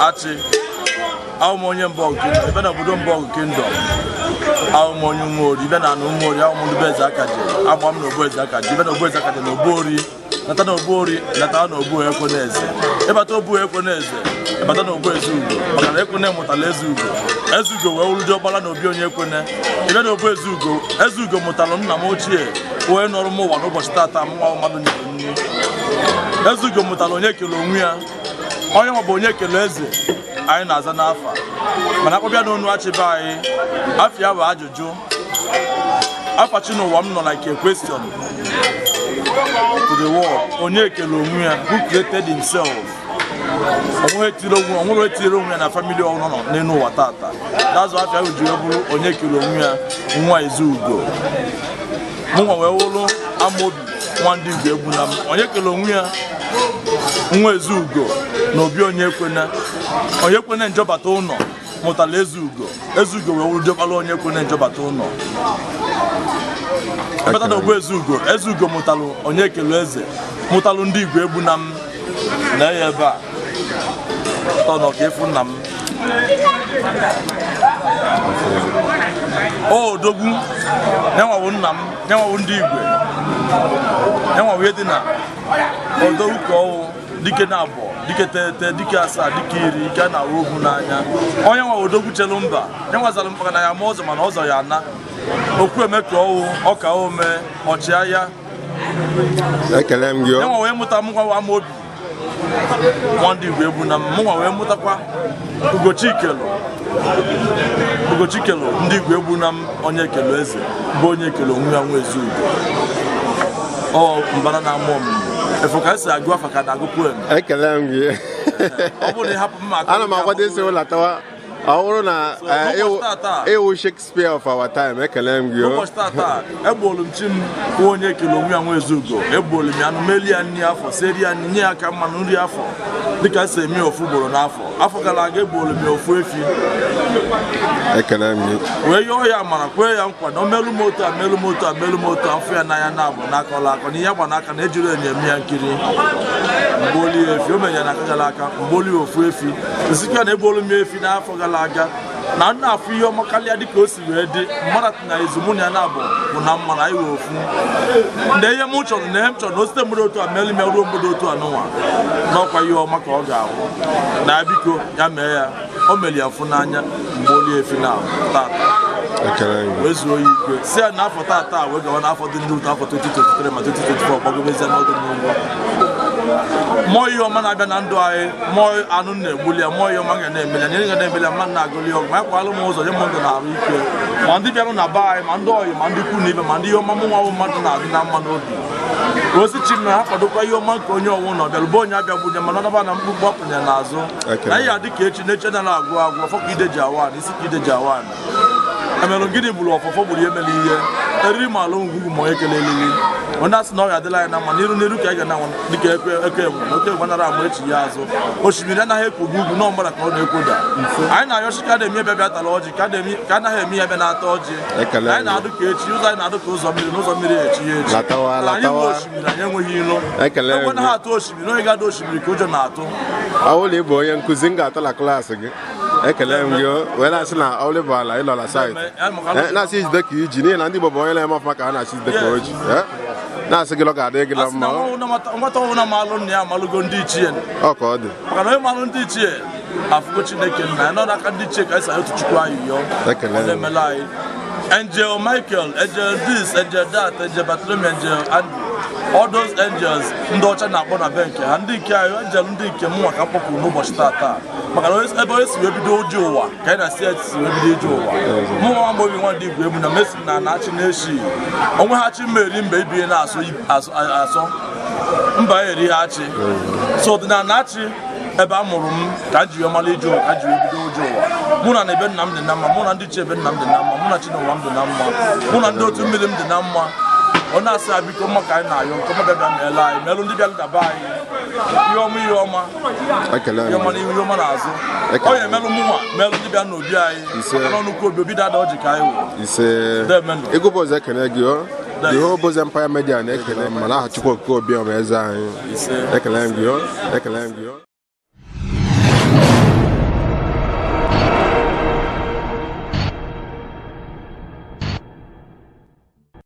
achị ahụ m onye mbọ Kingdom ebe na obodo mbọ Kingdom ahụ m onye Nwori ibe na anụ Nwori ahụ m ndị eze akaji agba m na ogbu eze akaji ibe na ogbu eze akaji na Ogbori nata na Ogbori nata na ogbu Ekweneze ịbata ogbu Ekweneze ịbata na ogbu Ezugo maka na Ekwene mụtara Ezugo wee wuru dị ọkpara na Obi Onyekwene ibe na ogbu Ezugo mụtara nna m ochie wee nọrọ m ụwa n'ụbọchị tata m nwa mmadụ nyere nri Ezugo mụtara onye kele onwe ya onye ma bụ Onyekereze anyị na-aza n'afa mana akpọbịa n'onu achịbe anyị afịa bụ ajụjụ afachi n'ụwa m nọ like a question to the world onye kele onwe ya who created himself onwere etiri onwe ya na family ọhụrụ nọ n'elu ụwa tata dazụ afịa bụ jiri bụrụ onye kele onwe ya nwa Ezugo mụnwa wee wụrụ Amaobi nwanne Igbo na m onye kele onwe ya nwa Ezugo na Obi Onyekwene njọbata ụlọ mụtara Ezugo wee wuru diọkpara Onyekwene njọbata ụlọ ebata na ogbu Ezugo mụtara Onyekereze mụtara ndị Igbo na m na ya ebe a tọnọ ka ịfụ nna m odogwu nyanwawo nna m nyanwawo ndị Igbo nyanwawo ihe dị na odogwu ka ọwụ dike na abụọ dike tete dike asaa dike iri ike a na-ahụ ogwu n'anya onye nwa odogwu chelu mba nyanwazara mpaka na ya ma ọzọ mana ọzọ ya ana okwu eme ka ọwụ ọka ome ọchịagha ekele m gị nyanwa wee mụta m nwa Amaobi nwanne Igbo na m mụnwa wee mụtakwa Ugochikelu ndị Igbo na m Onyekereze bụ Onyekele onwe ya nwa Ezugo ọ mbara na amụ ọmụmụ efu ka esi agụ afa ka na-agụpụ eme ekele m gị ọ bụrụ na ịhapụ m aka ana m akwado isi ụlọ tawa ọ bụrụ na ịwụ Shakespeare of our time ekele m gị ụbọchị tata egbolu m chi m bụ Onyekele onwe ya nwa Ezugo egbolu m ya nụ meli ya nri afọ seri ya nye ya aka mmanụ nri afọ dịka esi eme ofu ugboro afọ gara aga egbolu m ya ofu efi ekele m gị wee yọọ ya mara kwee ya nkwa na omelu m otu afọ ya n'anya na-abụ n'akọla akọ na ihe gba n'aka na ejiri enye m ya nkiri mgboli efi o menye na aka gara aka mgboli ofu efi esikwa na egbolu m efi n'afọ gara aga na nna afọ ihe ọma karịa dịka o si wee dị mmadụ na ezumụna ya na-abụ bụ na mma na anyị wee ofu ndị ihe m chọrọ na ihe m chọrọ na osite mmadụ otu a meli m ruo mmadụ otu anụnwa n'ọkwa ihe ọma ka ọ ga-ahụ na biko ya mee ya o meli ya mfụ n'anya mgbe olie efi na tata wee zuo ya ikwe si ya n'afọ tata wee gawa n'afọ dị ndị ụtọ afọ 2023 ma 2024 gbagobezie n'ọdụ n'ugbo mmụọ ihe ọma na-abịa na ndụ anyị mmụọ anụ na-egbuli ya mmụọ ihe ọma ga na-emeli ya nye ga na-emeli ya mmadụ na-agụli ọgụ ma kwalụ m ụzọ nye m ndụ na-arụ ike ma ndị bịarụ na be anyị ma ndị ọyị ma ndị ikwu na ibe ma ndị ihe ọma mụnwa mmadụ na-adị na mma n'obi osi chi na ha kwadokwa ihe ọma nke onye ọnwụ na ọbịara bụ onye abịagbunye mana ọnaba na mkpụkpụ ọpụnye n'azụ na ihe adị ka echi na-eche na agwụ ọfọ ka ide ji awa isi ka ide ji awa emerụ gịnị bụrụ ọfọfọ gburu ihe mere ihe eriri ma alụ ngwugwu ma onye kele elili onye asị na ọ ya adịla anyị na mma n'iru ka anyị ga na dịka eke enwe na oke gbanara agba echi ya azụ osimiri anaghị ekwogo ugwu nọ mgbara ka ọ na-ekwoda anyị na-ayọchi ka na-eme ebe bịa tara ọjị ka anaghị eme ya ebe na-ata ọjị anyị na-adụ ka echi ụzọ anyị na-adụ ka ụzọ mmiri na ụzọ mmiri echi ya echi anyị nwe osimiri anyị enweghị ilo ekwe na ha atụ osimiri onye ga-ada osimiri ka ụjọ na-atụ ọwụla ịbụ onye nkụzi m ga-atọ na klaasị gị ekele m gị wee na-asị na ọwụla ịbụ ala ịlọ na saịtị na-asị ijide ka iji n'ihi na ndị Igbo bụ onye na-eme ọfụma ka ha na-asị ijide ka o ji na-asị gị lọ ga-adị gị na mma nwata ọbụla malụ nna ya amalụgo ndị ichie ọ ka ọ dị maka na onye malụ ndị ichie afụgo Chineke nna ya nọ n'aka ndị ichie ka anyị sa otu Chukwu anyị yọọ ọ na-emela anyị Angel Michael, Angel this, Angel that, Angel Bartholomew, Angel Andrew all those angels ndị ọcha na-akpọ na be nke ha ndị nke anyị angel ndị nke mụnwa ka mkpọpụrụ n'ụbọchị taa maka na ebe onye si wee bido ụjọ ụwa ka anyị na-asị si wee bido ije ụwa mụnwa Amaobi nwa ndị Igbo na mesi na na-achị na-eshi onwe ha chi mmeri mba ibie na-asọ mba eri ha achị so ọdịnala na-achị ebe a mụrụ m ka m ji wee mara ije ụwa ka m ji wee bido ụjọ ụwa mụ na ebe nna m dị na mma mụ na ndị chi ebe nna m dị na mma mụ na Chinụwa m dị na mma mụ na ndị otu mmiri m dị na mma Ona asị abiko maka anyị na-ayọ nke ọma bịa meela anyị melụ ndị bịa daba anyị ihe ọma n'ihu ihe ọma n'azụ ọ ya emelụ mụnwa melụ ndị bịa n'obi anyị n'ọnụkwu obi dada ọjị ka anyị wụ ise ego boz ekene gị o the whole boz empire media na-ekele mana aha Chukwu Okike Obiọma eze anyị ekele m gị o